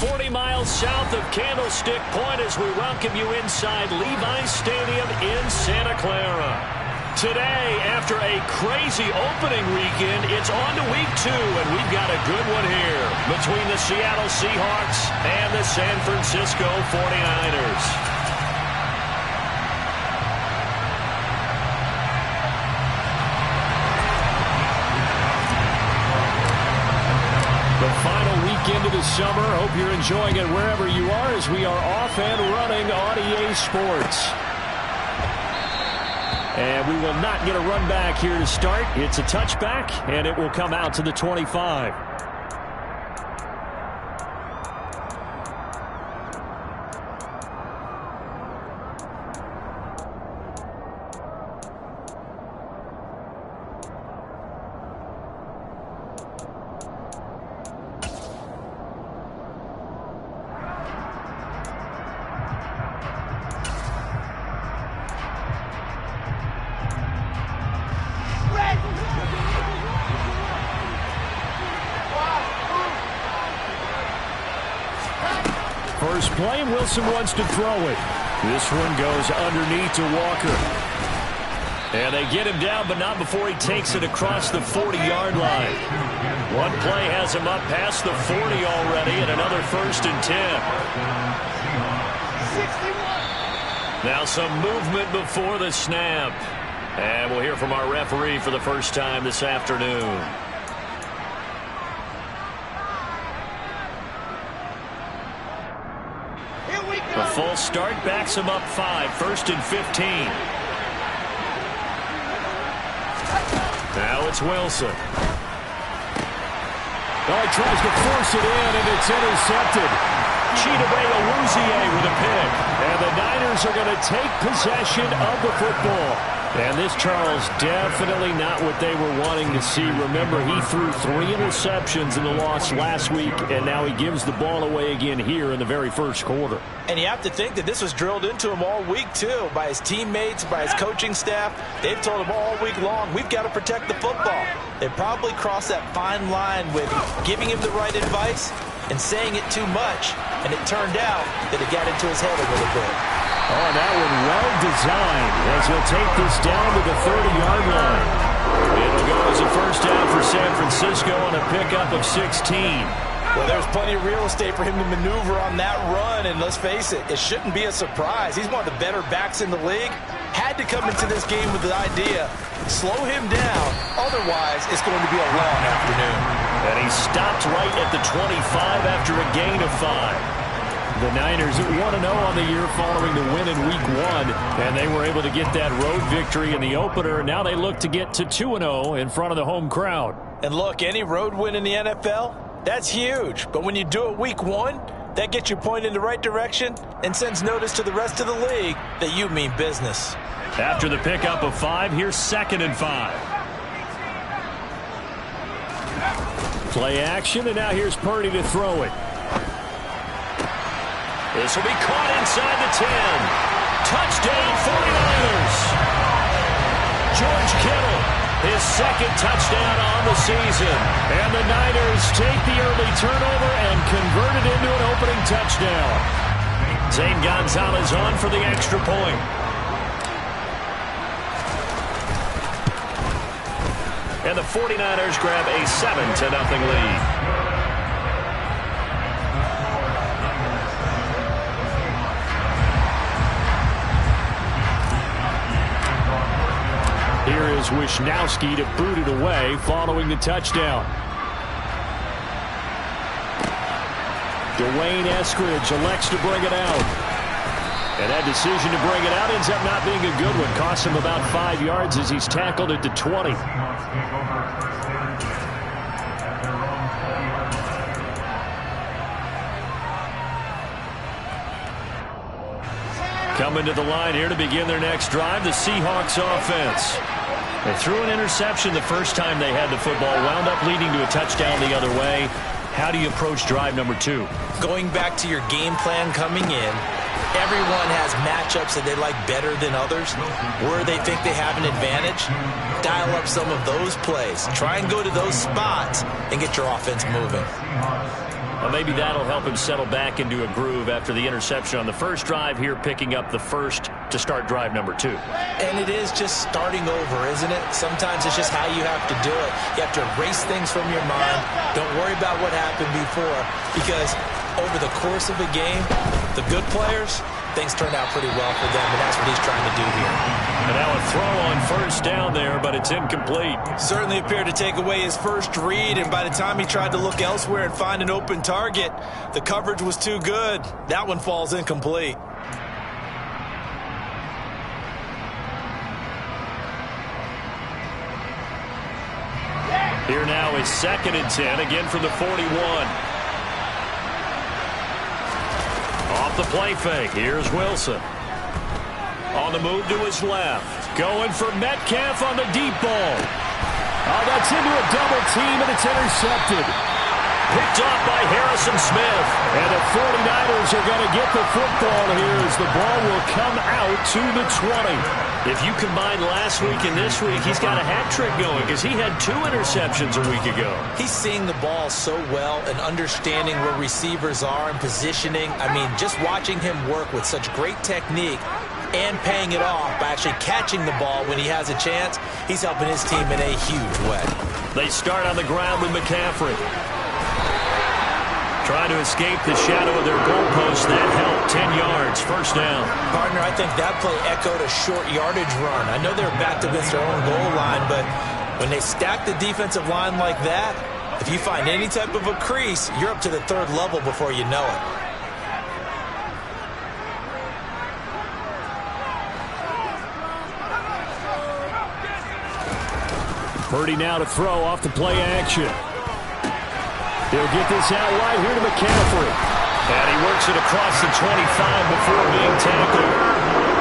40 miles south of Candlestick Point as we welcome you inside Levi's Stadium in Santa Clara. Today, after a crazy opening weekend, it's on to week 2, and we've got a good one here between the Seattle Seahawks and the San Francisco 49ers. Final weekend of the summer. Hope you're enjoying it wherever you are as we are off and running on EA Sports. And we will not get a run back here to start. It's a touchback, and it will come out to the 25. First play, Wilson wants to throw it. This one goes underneath to Walker. And they get him down, but not before he takes it across the 40-yard line. One play has him up past the 40 already, and another 1st and 10. 61. Now some movement before the snap. And we'll hear from our referee for the first time this afternoon. A full start backs him up 5, 1st and 15. Now it's Wilson. Oh, he tries to force it in, and it's intercepted. Chidobe Awuzie with a pick. And the Niners are going to take possession of the football. And this, Charles, definitely not what they were wanting to see. Remember, he threw 3 interceptions in the loss last week, and now he gives the ball away again here in the very first quarter. And you have to think that this was drilled into him all week, too, by his teammates, by his coaching staff. They've told him all week long, we've got to protect the football. They probably crossed that fine line with giving him the right advice and saying it too much, and it turned out that it got into his head a little bit. Oh, that one well designed as he'll take this down to the 30-yard line. It'll go as a first down for San Francisco on a pickup of 16. Well, there's plenty of real estate for him to maneuver on that run, and let's face it, it shouldn't be a surprise. He's one of the better backs in the league. Had to come into this game with the idea, slow him down, otherwise it's going to be a long afternoon. And he stopped right at the 25 after a gain of 5. The Niners 1-0 on the year following the win in Week 1, and they were able to get that road victory in the opener. Now they look to get to 2-0 in front of the home crowd. And look, any road win in the NFL, that's huge. But when you do it Week 1, that gets you pointed in the right direction and sends notice to the rest of the league that you mean business. After the pickup of 5, here's 2nd and 5. Play action, and now here's Purdy to throw it. This will be caught inside the 10. Touchdown, 49ers. George Kittle, his 2nd touchdown on the season. And the Niners take the early turnover and convert it into an opening touchdown. Zane Gonzalez on for the extra point. And the 49ers grab a 7-0 lead. Here is Wishnowski to boot it away following the touchdown. Dwayne Eskridge elects to bring it out. And that decision to bring it out ends up not being a good one. Costs him about 5 yards as he's tackled at the 20. Coming to the line here to begin their next drive, the Seahawks offense. They threw an interception the first time they had the football, wound up leading to a touchdown the other way. How do you approach drive number 2? Going back to your game plan coming in, everyone has matchups that they like better than others. Where they think they have an advantage, dial up some of those plays. Try and go to those spots and get your offense moving. Well, maybe that'll help him settle back into a groove after the interception on the first drive here, picking up the first to start drive number 2. And it is just starting over, isn't it? Sometimes it's just how you have to do it. You have to erase things from your mind. Don't worry about what happened before, because over the course of a game, the good players, things turn out pretty well for them, and that's what he's trying to do here. And now a throw on first down there, but it's incomplete. Certainly appeared to take away his first read, and by the time he tried to look elsewhere and find an open target, the coverage was too good. That one falls incomplete. Here now is 2nd and 10, again from the 41. Off the play fake, here's Wilson. On the move to his left. Going for Metcalf on the deep ball. Oh, that's into a double team, and it's intercepted. Picked off by Harrison Smith. And the 49ers are going to get the football here as the ball will come out to the 20. If you combine last week and this week, he's got a hat trick going because he had 2 interceptions a week ago. He's seeing the ball so well and understanding where receivers are and positioning. I mean, just watching him work with such great technique and paying it off by actually catching the ball when he has a chance, he's helping his team in a huge way. They start on the ground with McCaffrey. Trying to escape the shadow of their goalpost. That helped. 10 yards, first down. Partner, I think that play echoed a short yardage run. I know they're backed against their own goal line, but when they stack the defensive line like that, if you find any type of a crease, you're up to the 3rd level before you know it. Purdy now to throw off the play action. He'll get this out wide here to McCaffrey. And he works it across the 25 before being tackled.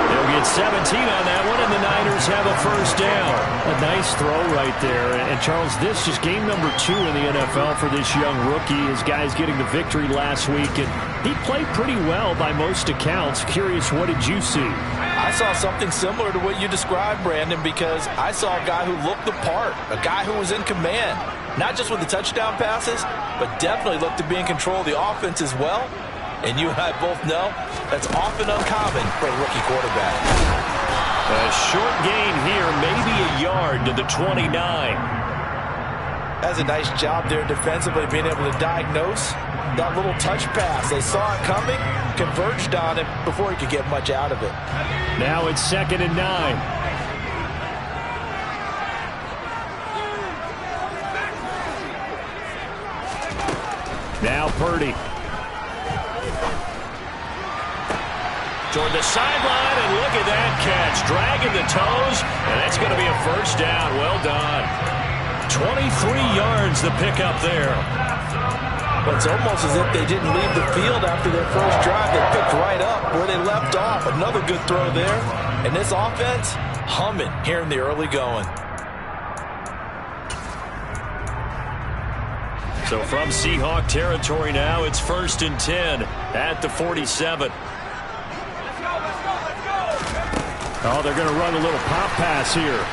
They'll get 17 on that one, and the Niners have a first down. A nice throw right there. And, Charles, this is game number 2 in the NFL for this young rookie. His guys getting the victory last week, and he played pretty well by most accounts. Curious, what did you see? I saw something similar to what you described, Brandon, because I saw a guy who looked the part, a guy who was in command, not just with the touchdown passes, but definitely looked to be in control of the offense as well. And you and I both know that's often uncommon for a rookie quarterback. A short gain here, maybe a yard to the 29. That's a nice job there defensively, being able to diagnose that little touch pass. They saw it coming, converged on it before he could get much out of it. Now it's 2nd and 9. Now Purdy. Toward the sideline, and look at that catch. Dragging the toes, and that's going to be a first down. Well done. 23 yards the pickup there. But it's almost as if they didn't leave the field after their first drive. They picked right up where they left off. Another good throw there. And this offense, humming here in the early going. So from Seahawk territory now, it's 1st and 10 at the 47. Oh, they're going to run a little pop pass here.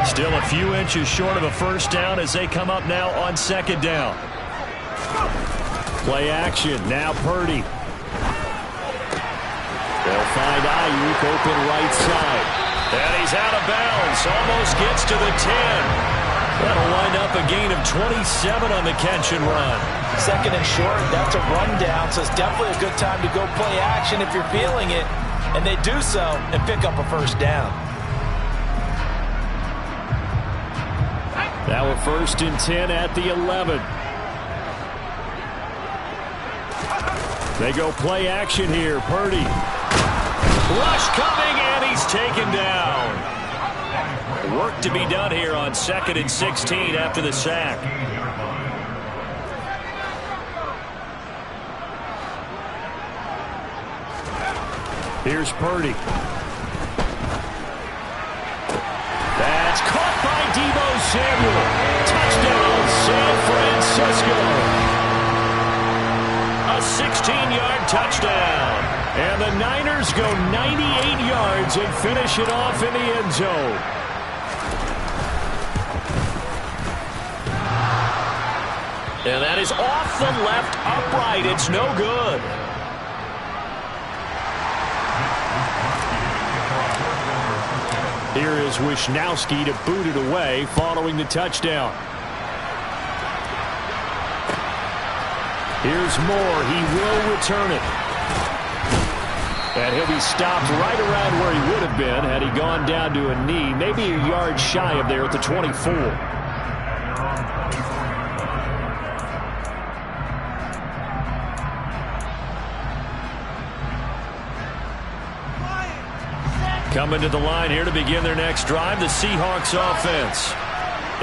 Still a few inches short of a first down as they come up now on 2nd down. Play action. Now Purdy. They'll find Ayuk open right side. And he's out of bounds. Almost gets to the 10. That'll wind up a gain of 27 on the catch and run. 2nd and short. That's a rundown, so it's definitely a good time to go play action if you're feeling it. And they do so and pick up a first down. Now a 1st and 10 at the 11. They go play action here. Purdy. Rush coming, and he's taken down. Work to be done here on 2nd and 16 after the sack. Here's Purdy. That's caught by Deebo Samuel. Touchdown, San Francisco. A 16-yard touchdown. And the Niners go 98 yards and finish it off in the end zone. And that is off the left upright. It's no good. Here is Wisnowski to boot it away following the touchdown. Here's Moore. He will return it. And he'll be stopped right around where he would have been had he gone down to a knee, maybe a yard shy of there at the 24. Coming to the line here to begin their next drive, the Seahawks offense.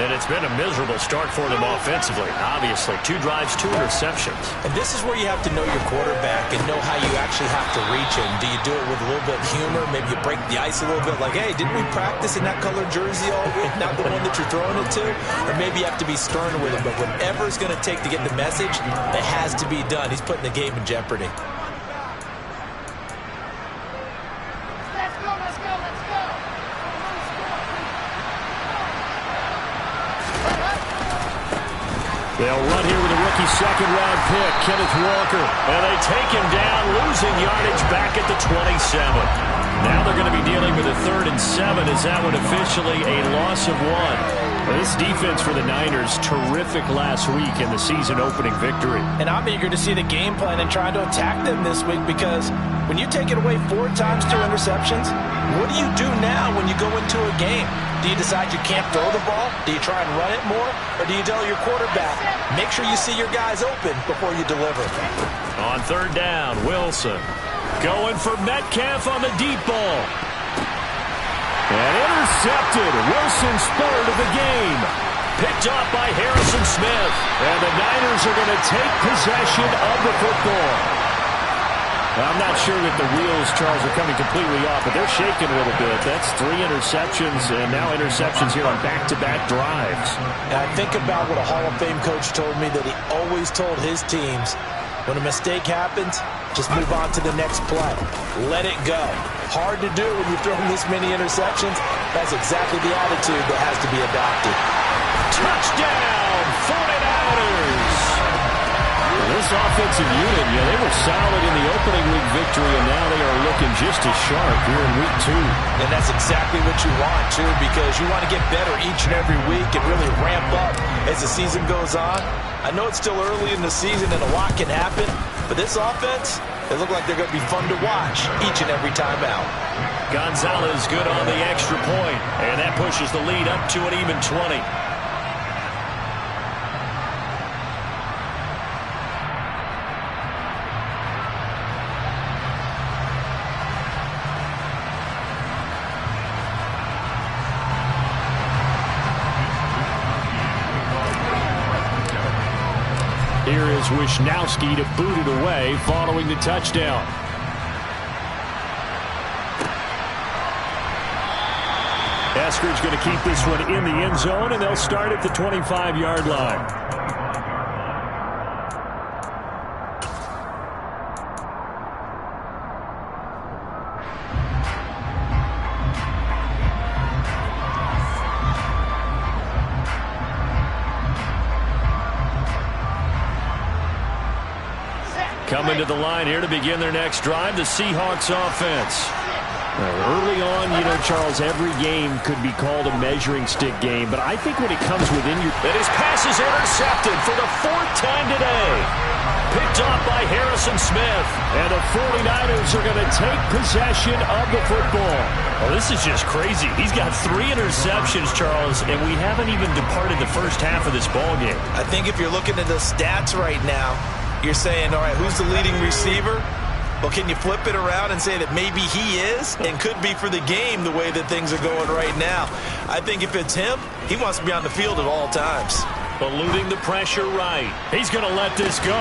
And it's been a miserable start for them offensively. Obviously, 2 drives, 2 interceptions. And this is where you have to know your quarterback and know how you actually have to reach him. Do you do it with a little bit of humor? Maybe you break the ice a little bit like, hey, didn't we practice in that colored jersey all week? Not the one that you're throwing it to? Or maybe you have to be stern with him. But whatever it's going to take to get the message, that has to be done. He's putting the game in jeopardy. They'll run here with a rookie second-round pick, Kenneth Walker. And they take him down, losing yardage back at the 27. Now they're going to be dealing with a 3rd and 7. Is that one officially a loss of 1? Well, this defense for the Niners, terrific last week in the season-opening victory. And I'm eager to see the game plan and trying to attack them this week because when you take it away 4 times, 2 interceptions, what do you do now when you go into a game? Do you decide you can't throw the ball? Do you try and run it more? Or do you tell your quarterback, make sure you see your guys open before you deliver? On 3rd down, Wilson going for Metcalf on the deep ball. And intercepted. Wilson spurred of the game. Picked off by Harrison Smith. And the Niners are going to take possession of the football. I'm not sure that the wheels, Charles, are coming completely off, but they're shaking a little bit. That's 3 interceptions, and now interceptions here on back-to-back drives. And I think about what a Hall of Fame coach told me, that he always told his teams, when a mistake happens, just move on to the next play. Let it go. Hard to do when you're throwing this many interceptions. That's exactly the attitude that has to be adopted. Touchdown, 49ers! This offensive unit, they were solid in the opening week victory, and now they are looking just as sharp here in week 2. And that's exactly what you want, too, because you want to get better each and every week and really ramp up as the season goes on. I know it's still early in the season and a lot can happen, but this offense, they look like they're going to be fun to watch each and every time out. Gonzalez good on the extra point, and that pushes the lead up to an even 20. Here is Wisnowski to boot it away following the touchdown. Esker's going to keep this one in the end zone, and they'll start at the 25-yard line. Coming to the line here to begin their next drive, the Seahawks offense. Early on, Charles, every game could be called a measuring stick game, but I think when it comes within you... And his pass is intercepted for the 4th time today. Picked off by Harrison Smith. And the 49ers are going to take possession of the football. Well, this is just crazy. He's got 3 interceptions, Charles, and we haven't even departed the first half of this ballgame. I think if you're looking at the stats right now, you're saying, all right, who's the leading receiver? Well, can you flip it around and say that maybe he is and could be for the game the way that things are going right now? I think if it's him, he wants to be on the field at all times. Eluding the pressure right. He's going to let this go.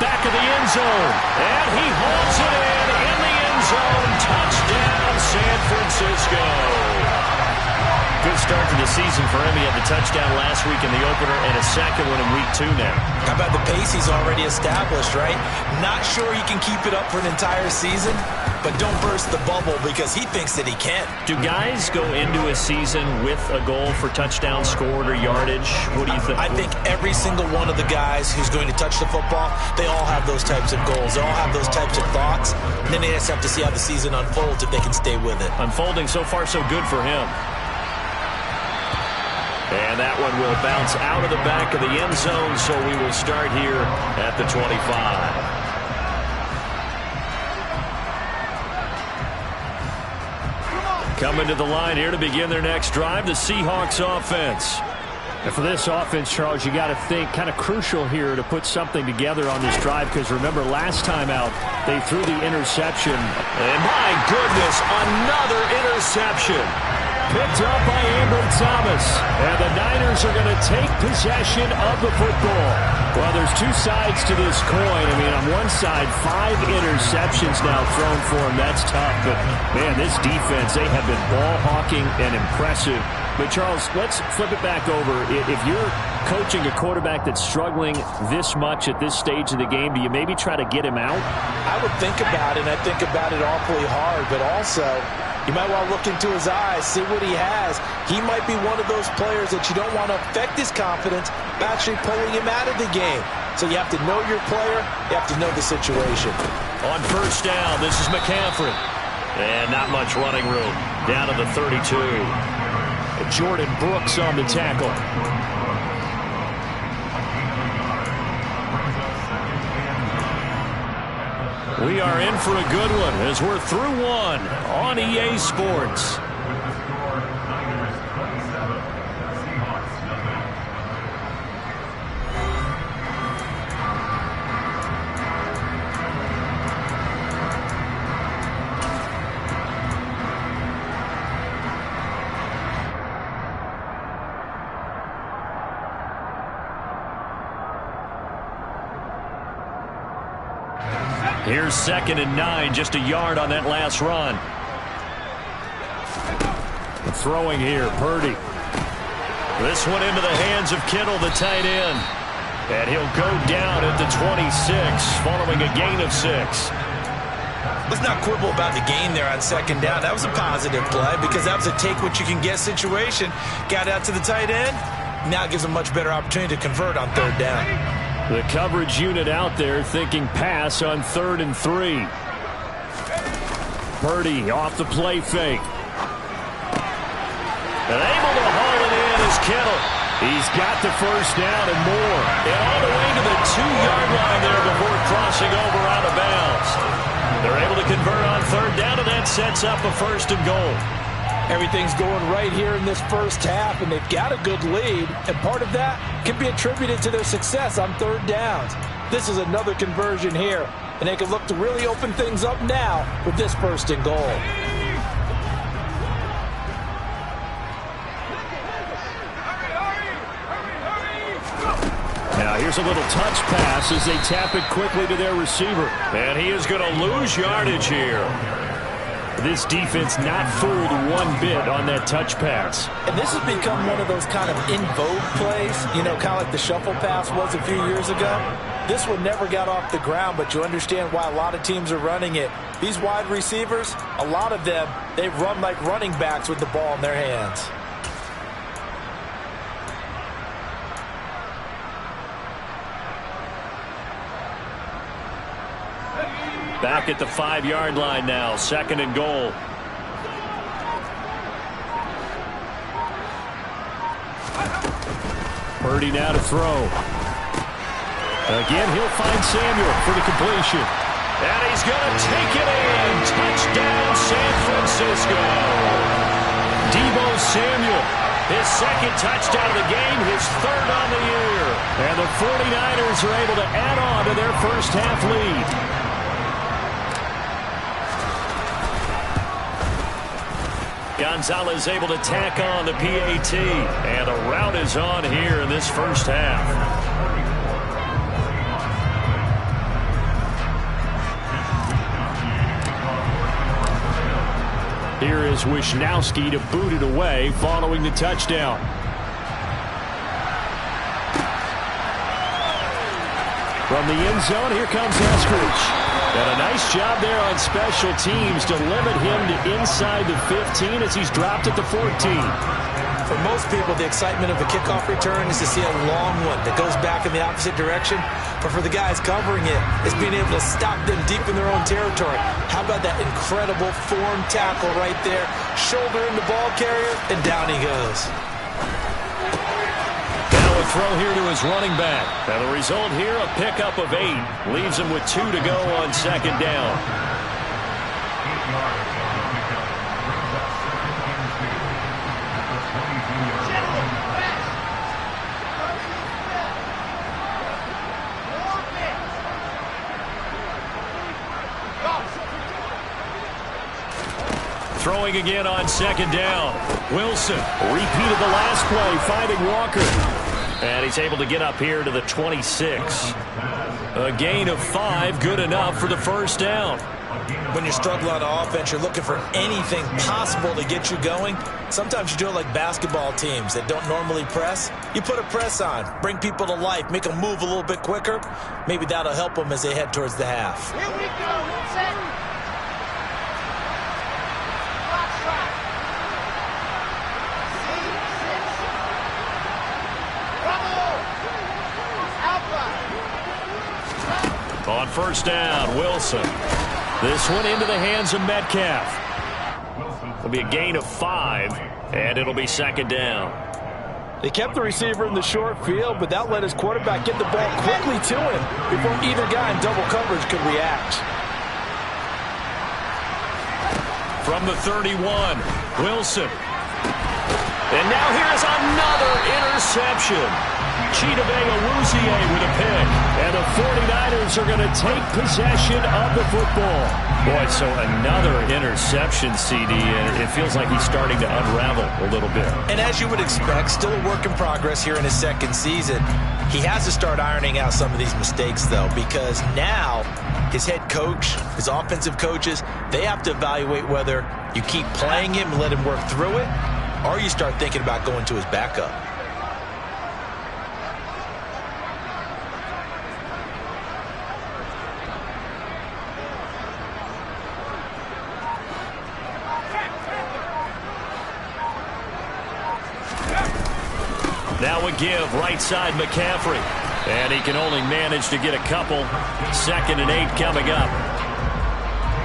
Back of the end zone. And he holds it in the end zone. Touchdown, San Francisco. Good start to the season for him. He had the touchdown last week in the opener and a second one in week 2 now. How about the pace he's already established, right? Not sure he can keep it up for an entire season, but don't burst the bubble because he thinks that he can. Do guys go into a season with a goal for touchdown scored or yardage? What do you think? I think every single one of the guys who's going to touch the football, they all have those types of goals. They all have those types of thoughts. And then they just have to see how the season unfolds if they can stay with it. Unfolding so far so good for him. And that one will bounce out of the back of the end zone, so we will start here at the 25. Coming to the line here to begin their next drive, the Seahawks offense. And for this offense, Charles, you got to think kind of crucial here to put something together on this drive, because remember last time out they threw the interception. And my goodness, another interception. Picked up by Amber Thomas. And the Niners are going to take possession of the football. Well, there's two sides to this coin. I mean, on one side, 5 interceptions now thrown for him. That's tough. But, man, this defense, they have been ball hawking and impressive. But, Charles, let's flip it back over. If you're coaching a quarterback that's struggling this much at this stage of the game, do you maybe try to get him out? I would think about it, and I think about it awfully hard. But also, you might want to look into his eyes, see what he has. He might be one of those players that you don't want to affect his confidence by actually pulling him out of the game. So you have to know your player. You have to know the situation. On first down, this is McCaffrey. And not much running room. Down to the 32. Jordan Brooks on the tackle. We are in for a good one as we're through one on EA Sports. Here's 2nd and 9, just a yard on that last run. Throwing here, Purdy. This one into the hands of Kittle, the tight end. And he'll go down at the 26, following a gain of 6. Let's not quibble about the gain there on 2nd down. That was a positive play because that was a take-what-you-can-get situation. Got out to the tight end. Now it gives a much better opportunity to convert on 3rd down. The coverage unit out there thinking pass on 3rd and 3. Purdy off the play fake. And able to haul it in is Kittle. He's got the first down and more. And all the way to the 2-yard line there before crossing over out of bounds. They're able to convert on 3rd down, and that sets up a 1st and goal. Everything's going right here in this first half, and they've got a good lead, and part of that can be attributed to their success on 3rd downs. This is another conversion here, and they can look to really open things up now with this 1st and goal. Now here's a little touch pass as they tap it quickly to their receiver. And he is going to lose yardage here. This defense not fooled one bit on that touch pass. And this has become one of those kind of in vogue plays, you know, kind of like the shuffle pass was a few years ago. This one never got off the ground, but you understand why a lot of teams are running it. These wide receivers, a lot of them, they run like running backs with the ball in their hands. Back at the 5-yard line now, 2nd and goal. Purdy now to throw. Again, he'll find Samuel for the completion. And he's going to take it in. Touchdown, San Francisco. Deebo Samuel, his 2nd touchdown of the game, his 3rd on the year. And the 49ers are able to add on to their first half lead. Gonzalez able to tack on the PAT. And the route is on here in this first half. Here is Wisnowski to boot it away following the touchdown. From the end zone, here comes Eskridge. And a nice job there on special teams to limit him to inside the 15 as he's dropped at the 14. For most people, the excitement of a kickoff return is to see a long one that goes back in the opposite direction. But for the guys covering it, it's being able to stop them deep in their own territory. How about that incredible form tackle right there? Shoulder in the ball carrier, and down he goes. Now a throw here to his running back. And the result here, a pickup of 8. Leaves him with 2 to go on second down. Throwing again on second down. Wilson repeated the last play, finding Walker. And he's able to get up here to the 26. A gain of 5, good enough for the first down. When you're struggling on offense, you're looking for anything possible to get you going. Sometimes you do it like basketball teams that don't normally press. You put a press on, bring people to life, make them move a little bit quicker. Maybe that'll help them as they head towards the half. Here we go. Set. On first down, Wilson. This one into the hands of Metcalf. It'll be a gain of 5, and it'll be second down. They kept the receiver in the short field, but that let his quarterback get the ball quickly to him before either guy in double coverage could react. From the 31, Wilson. And now here's another interception. Chidobe with a pick. And the 49ers are going to take possession of the football. Boy, so another interception, CD, and it feels like he's starting to unravel a little bit. And as you would expect, still a work in progress here in his second season. He has to start ironing out some of these mistakes, though, because now his head coach, his offensive coaches, they have to evaluate whether you keep playing him and let him work through it, or you start thinking about going to his backup. Now a give, right side McCaffrey. And he can only manage to get a couple. 2nd and 8 coming up.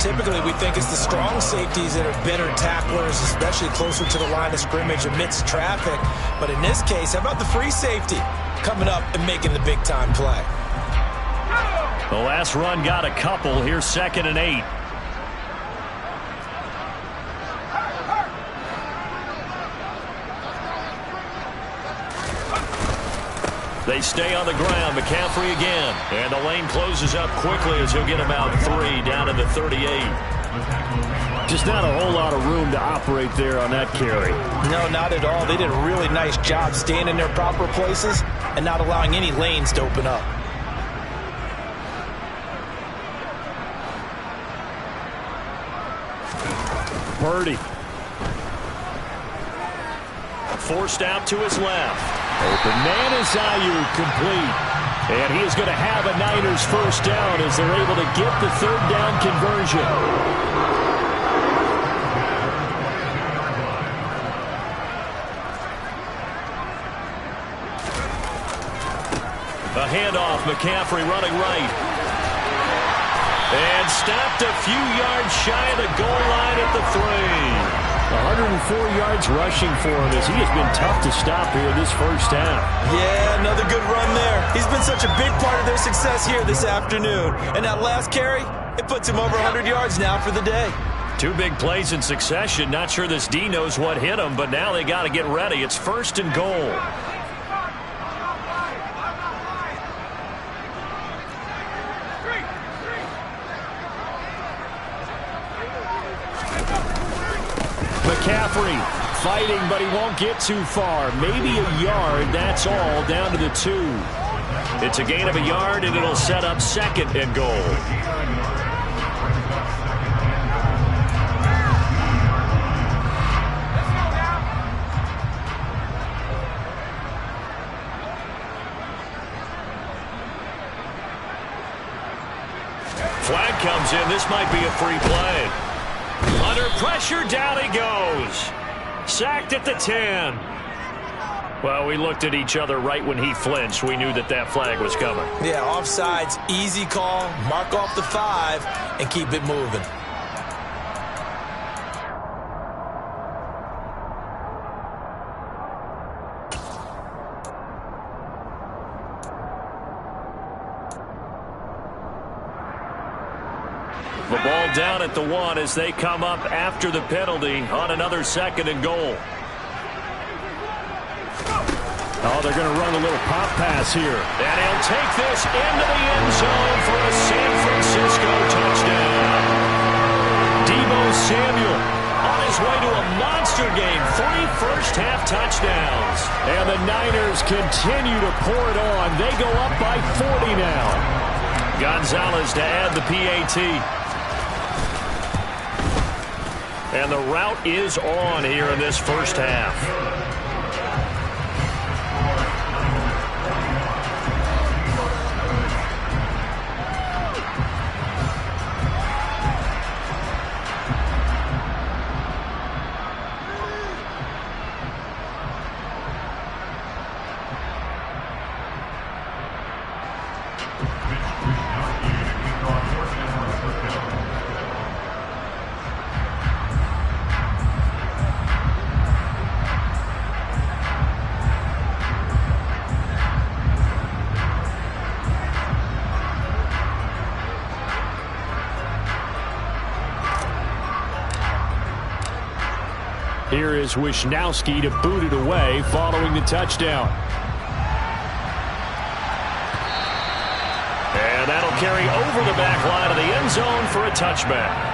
Typically, we think it's the strong safeties that are better tacklers, especially closer to the line of scrimmage amidst traffic. But in this case, how about the free safety coming up and making the big-time play? The last run got a couple. Here's 2nd and 8. They stay on the ground. McCaffrey again. And the lane closes up quickly as he'll get about 3 down to the 38. Just not a whole lot of room to operate there on that carry. No, not at all. They did a really nice job staying in their proper places and not allowing any lanes to open up. Purdy. Forced out to his left. Open man is Ayuk, complete. And he is going to have a Niners first down as they're able to get the 3rd down conversion. A handoff, McCaffrey running right. And stopped a few yards shy of the goal line at the 3. 104 yards rushing for him as he has been tough to stop here this first half. Yeah, another good run there. He's been such a big part of their success here this afternoon. And that last carry, it puts him over 100 yards now for the day. 2 big plays in succession. Not sure this D knows what hit him, but now they got to get ready. It's 1st and goal. McCaffrey fighting, but he won't get too far. Maybe a yard, that's all, down to the 2. It's a gain of a yard, and it'll set up 2nd and goal. flag comes in. This might be a free play. Under pressure, down he goes. Sacked at the 10. Well, we looked at each other right when he flinched. We knew that that flag was coming. Yeah, offsides, easy call. Mark off the 5 and keep it moving. The ball down at the 1 as they come up after the penalty on another 2nd and goal. Oh, they're going to run a little pop pass here. And he'll take this into the end zone for a San Francisco touchdown. Deebo Samuel on his way to a monster game. 3 first-half touchdowns. And the Niners continue to pour it on. They go up by 40 now. Gonzalez to add the PAT. And the route is on here in this first half. Here is Wisnowski to boot it away following the touchdown. And that'll carry over the back line of the end zone for a touchback.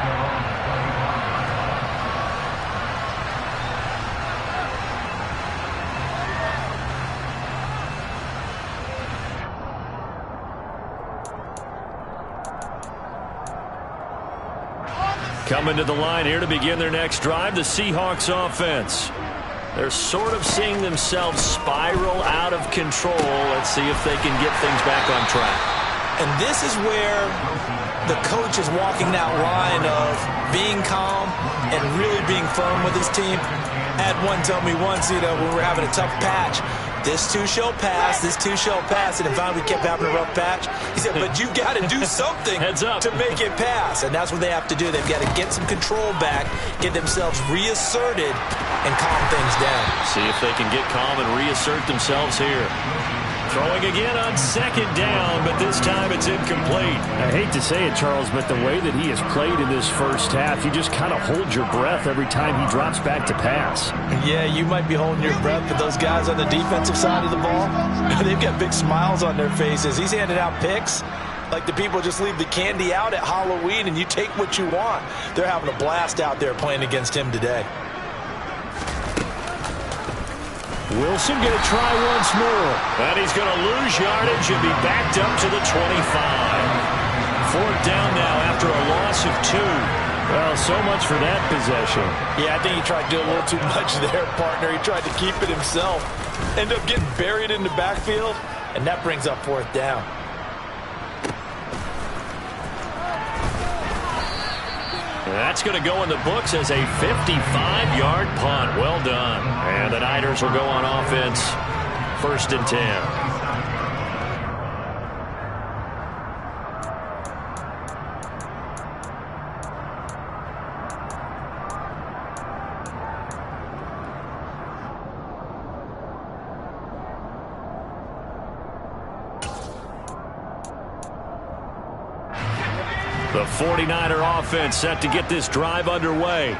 Coming to the line here to begin their next drive, the Seahawks offense. They're sort of seeing themselves spiral out of control. Let's see if they can get things back on track. And this is where the coach is walking that line of being calm and really being firm with his team. I had one tell me once, when we were having a tough patch, this too shall pass, this too shall pass, and finally we kept having a rough patch. He said, but you've got to do something to make it pass, and that's what they have to do. They've got to get some control back, get themselves reasserted, and calm things down. See if they can get calm and reassert themselves here. Throwing again on 2nd down, but this time it's incomplete. I hate to say it, Charles, but the way that he has played in this first half, you just kind of hold your breath every time he drops back to pass. Yeah, you might be holding your breath, but those guys on the defensive side of the ball, they've got big smiles on their faces. He's handing out picks like the people just leave the candy out at Halloween and you take what you want. They're having a blast out there playing against him today. Wilson going to try once more. And he's going to lose yardage and be backed up to the 25. 4th down now after a loss of 2. Well, so much for that possession. Yeah, I think he tried to do a little too much there, partner. He tried to keep it himself. Ended up getting buried in the backfield, and that brings up 4th down. That's going to go in the books as a 55-yard punt. Well done. And the Niners will go on offense. 1st and 10. The 49er offense set to get this drive underway.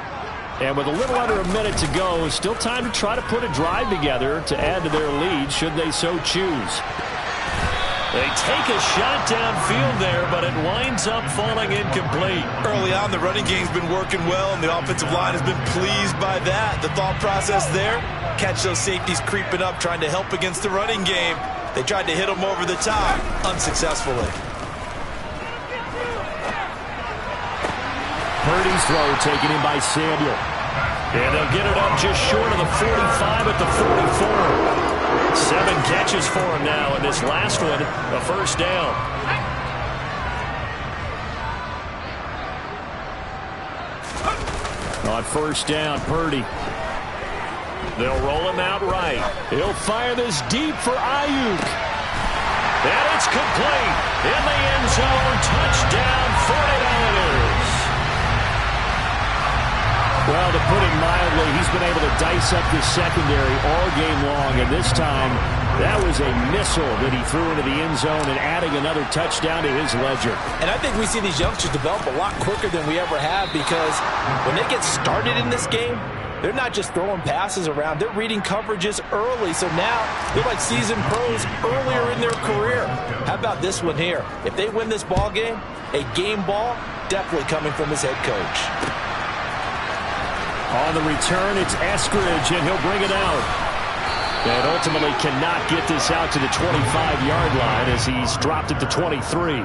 And with a little under a minute to go, still time to try to put a drive together to add to their lead should they so choose. They take a shot downfield there, but it winds up falling incomplete. Early on, the running game's been working well, and the offensive line has been pleased by that. The thought process there, catch those safeties creeping up, trying to help against the running game. They tried to hit them over the top, unsuccessfully. Purdy's throw taken in by Samuel. And they'll get it up just short of the 45 at the 44. 7 catches for him now, and this last one, a 1st down. On first down, Purdy. They'll roll him out right. He'll fire this deep for Ayuk. And it's complete. In the end zone. Touchdown, 49ers. Well, to put it mildly, he's been able to dice up this secondary all game long. And this time, that was a missile that he threw into the end zone and adding another touchdown to his ledger. And I think we see these youngsters develop a lot quicker than we ever have, because when they get started in this game, they're not just throwing passes around. They're reading coverages early. So now they're like seasoned pros earlier in their career. How about this one here? If they win this ball game, a game ball, definitely coming from his head coach. On the return, it's Eskridge, and he'll bring it out. And ultimately cannot get this out to the 25-yard line as he's dropped it to 23.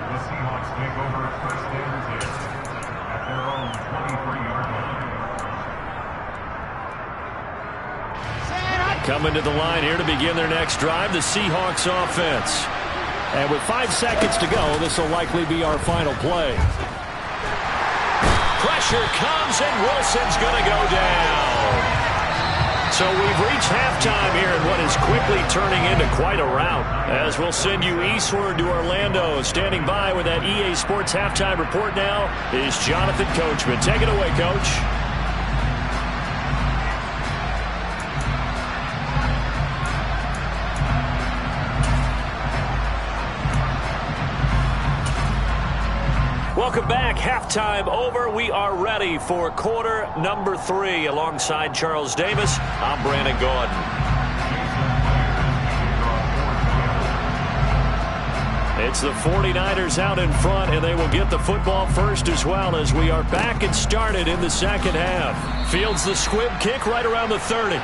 Coming to the line here to begin their next drive, the Seahawks offense. And with 5 seconds to go, this will likely be our final play. Pressure comes, and Wilson's going to go down. So we've reached halftime here in what is quickly turning into quite a rout. As we'll send you eastward to Orlando. Standing by with that EA Sports halftime report now is Jonathan Coachman. Take it away, Coach. Welcome back. Halftime over. We are ready for quarter number 3. Alongside Charles Davis, I'm Brandon Gordon. It's the 49ers out in front, and they will get the football first as well, as we are back and started in the second half. Fields the squib kick right around the 30.